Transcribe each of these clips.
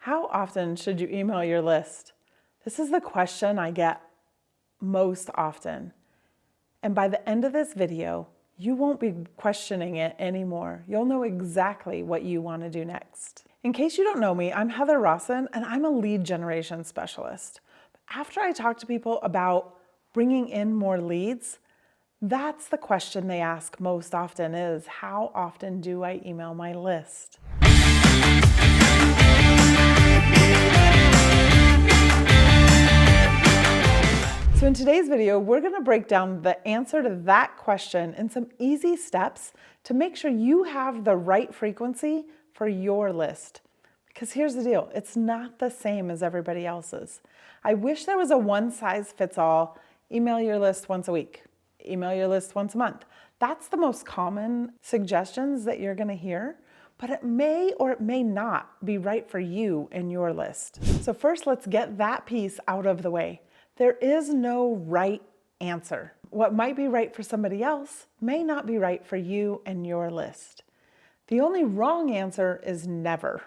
How often should you email your list? This is the question I get most often. And by the end of this video, you won't be questioning it anymore. You'll know exactly what you want to do next. In case you don't know me, I'm Heather Rosson, and I'm a lead generation specialist. After I talk to people about bringing in more leads, that's the question they ask most often is, how often do I email my list? So in today's video, we're going to break down the answer to that question in some easy steps to make sure you have the right frequency for your list. Because here's the deal, it's not the same as everybody else's. I wish there was a one-size-fits-all, email your list once a week, email your list once a month. That's the most common suggestions that you're going to hear, but it may or it may not be right for you and your list. So first, let's get that piece out of the way. There is no right answer. What might be right for somebody else may not be right for you and your list. The only wrong answer is never,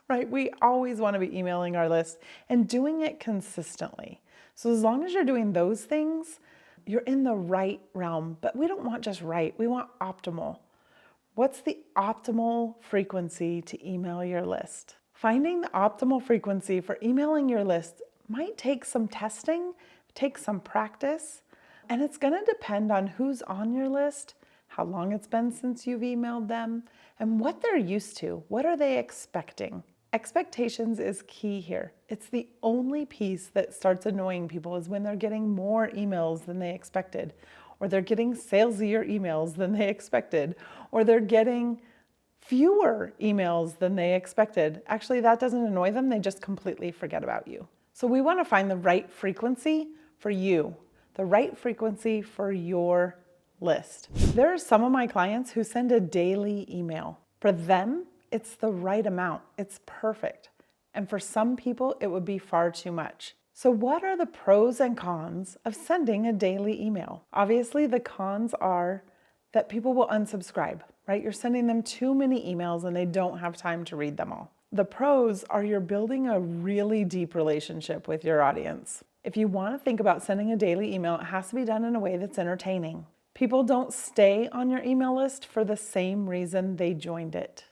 right? We always want to be emailing our list and doing it consistently. So as long as you're doing those things, you're in the right realm, but we don't want just right, we want optimal. What's the optimal frequency to email your list? Finding the optimal frequency for emailing your list might take some testing, take some practice, and it's going to depend on who's on your list, how long it's been since you've emailed them, and what they're used to. What are they expecting? Expectations is key here. It's the only piece that starts annoying people is when they're getting more emails than they expected, or they're getting salesier emails than they expected, or they're getting fewer emails than they expected. Actually, that doesn't annoy them. They just completely forget about you. So we want to find the right frequency for you, the right frequency for your list. There are some of my clients who send a daily email. For them, it's the right amount. It's perfect. And for some people, it would be far too much. So what are the pros and cons of sending a daily email? Obviously, the cons are that people will unsubscribe, right? You're sending them too many emails and they don't have time to read them all. The pros are you're building a really deep relationship with your audience. If you want to think about sending a daily email, it has to be done in a way that's entertaining. People don't stay on your email list for the same reason they joined it.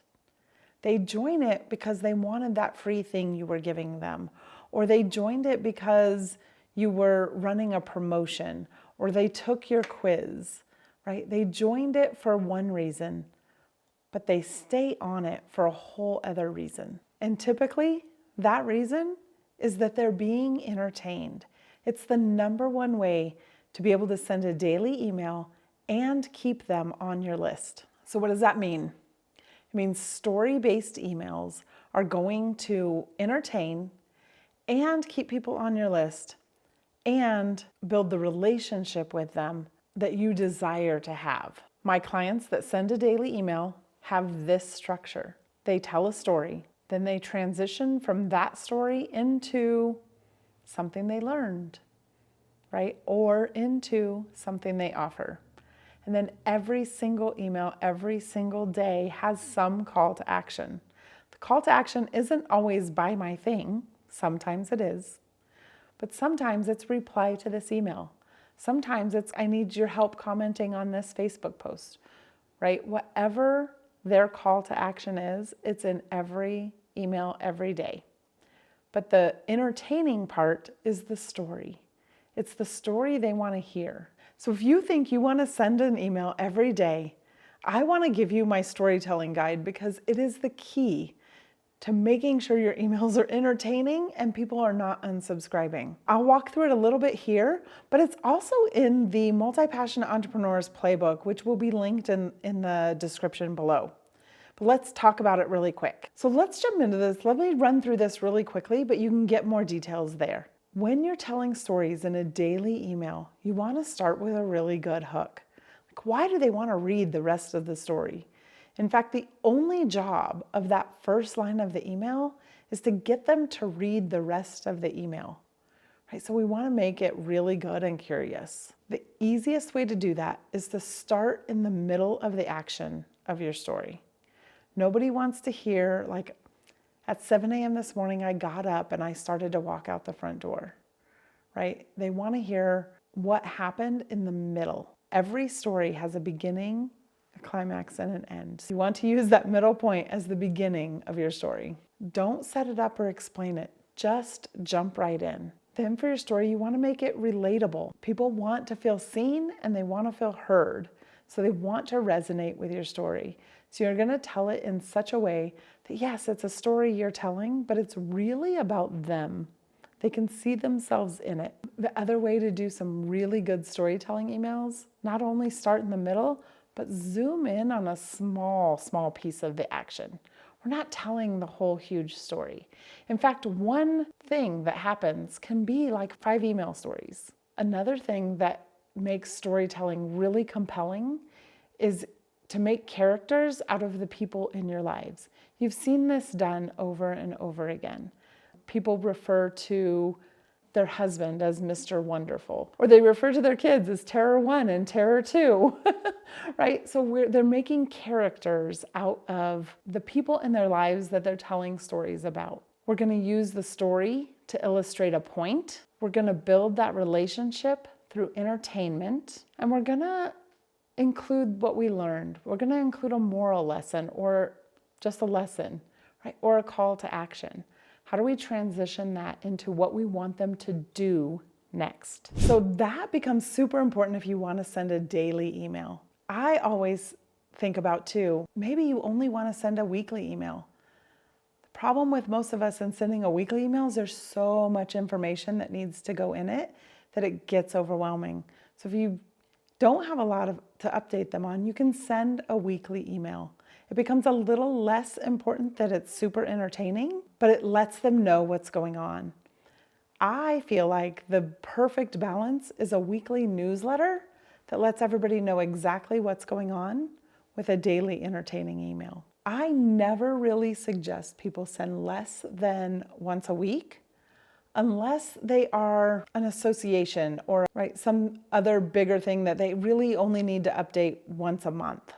They join it because they wanted that free thing you were giving them, or they joined it because you were running a promotion, or they took your quiz, right? They joined it for one reason, but they stay on it for a whole other reason. And typically, that reason is that they're being entertained. It's the number one way to be able to send a daily email and keep them on your list. So what does that mean? It means story-based emails are going to entertain and keep people on your list and build the relationship with them that you desire to have. My clients that send a daily email have this structure. They tell a story, then they transition from that story into something they learned, right? Or into something they offer. And then every single email, every single day has some call to action. The call to action isn't always buy my thing. Sometimes it is. But sometimes it's reply to this email. Sometimes it's I need your help commenting on this Facebook post, right? Whatever their call to action is, it's in every email every day. But the entertaining part is the story. It's the story they want to hear. So if you think you want to send an email every day, I want to give you my storytelling guide because it is the key to making sure your emails are entertaining and people are not unsubscribing. I'll walk through it a little bit here, but it's also in the Multi-Passionate Entrepreneur's Playbook, which will be linked in the description below. But let's talk about it really quick. So let's jump into this. Let me run through this really quickly, but you can get more details there. When you're telling stories in a daily email, you want to start with a really good hook. Like, why do they want to read the rest of the story? In fact, the only job of that first line of the email is to get them to read the rest of the email. Right? So we want to make it really good and curious. The easiest way to do that is to start in the middle of the action of your story. Nobody wants to hear like At 7 a.m. this morning, I got up and I started to walk out the front door, right? They want to hear what happened in the middle. Every story has a beginning, a climax, and an end. You want to use that middle point as the beginning of your story. Don't set it up or explain it. Just jump right in. Then for your story, you want to make it relatable. People want to feel seen and they want to feel heard. So they want to resonate with your story. So you're going to tell it in such a way that yes, it's a story you're telling, but it's really about them. They can see themselves in it. The other way to do some really good storytelling emails, not only start in the middle, but zoom in on a small piece of the action. We're not telling the whole huge story. In fact, one thing that happens can be like 5 email stories. Another thing that makes storytelling really compelling is to make characters out of the people in your lives. You've seen this done over and over again. People refer to their husband as Mr. Wonderful, or they refer to their kids as Terror 1 and Terror 2, right? So they're making characters out of the people in their lives that they're telling stories about. We're going to use the story to illustrate a point. We're going to build that relationship through entertainment, and we're going to include what we learned. We're going to include a moral lesson or just a lesson, right? Or a call to action. How do we transition that into what we want them to do next? So that becomes super important if you want to send a daily email. I always think about too, maybe you only want to send a weekly email. The problem with most of us in sending a weekly email is there's so much information that needs to go in it that it gets overwhelming. So if you don't have a lot to update them on, you can send a weekly email. It becomes a little less important that it's super entertaining, but it lets them know what's going on. I feel like the perfect balance is a weekly newsletter that lets everybody know exactly what's going on with a daily entertaining email. I never really suggest people send less than once a week unless they are an association or some other bigger thing that they really only need to update once a month.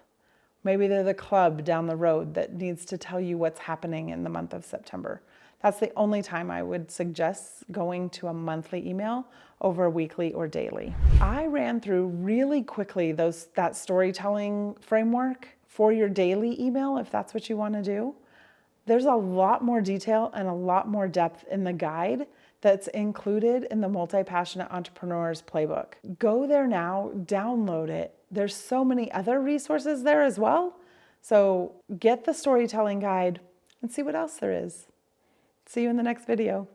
Maybe they're the club down the road that needs to tell you what's happening in the month of September. That's the only time I would suggest going to a monthly email over a weekly or daily. I ran through really quickly that storytelling framework for your daily email, if that's what you want to do. There's a lot more detail and a lot more depth in the guide that's included in the Multi-Passionate Entrepreneur's Playbook. Go there now, download it. There's so many other resources there as well. So get the storytelling guide and see what else there is. See you in the next video.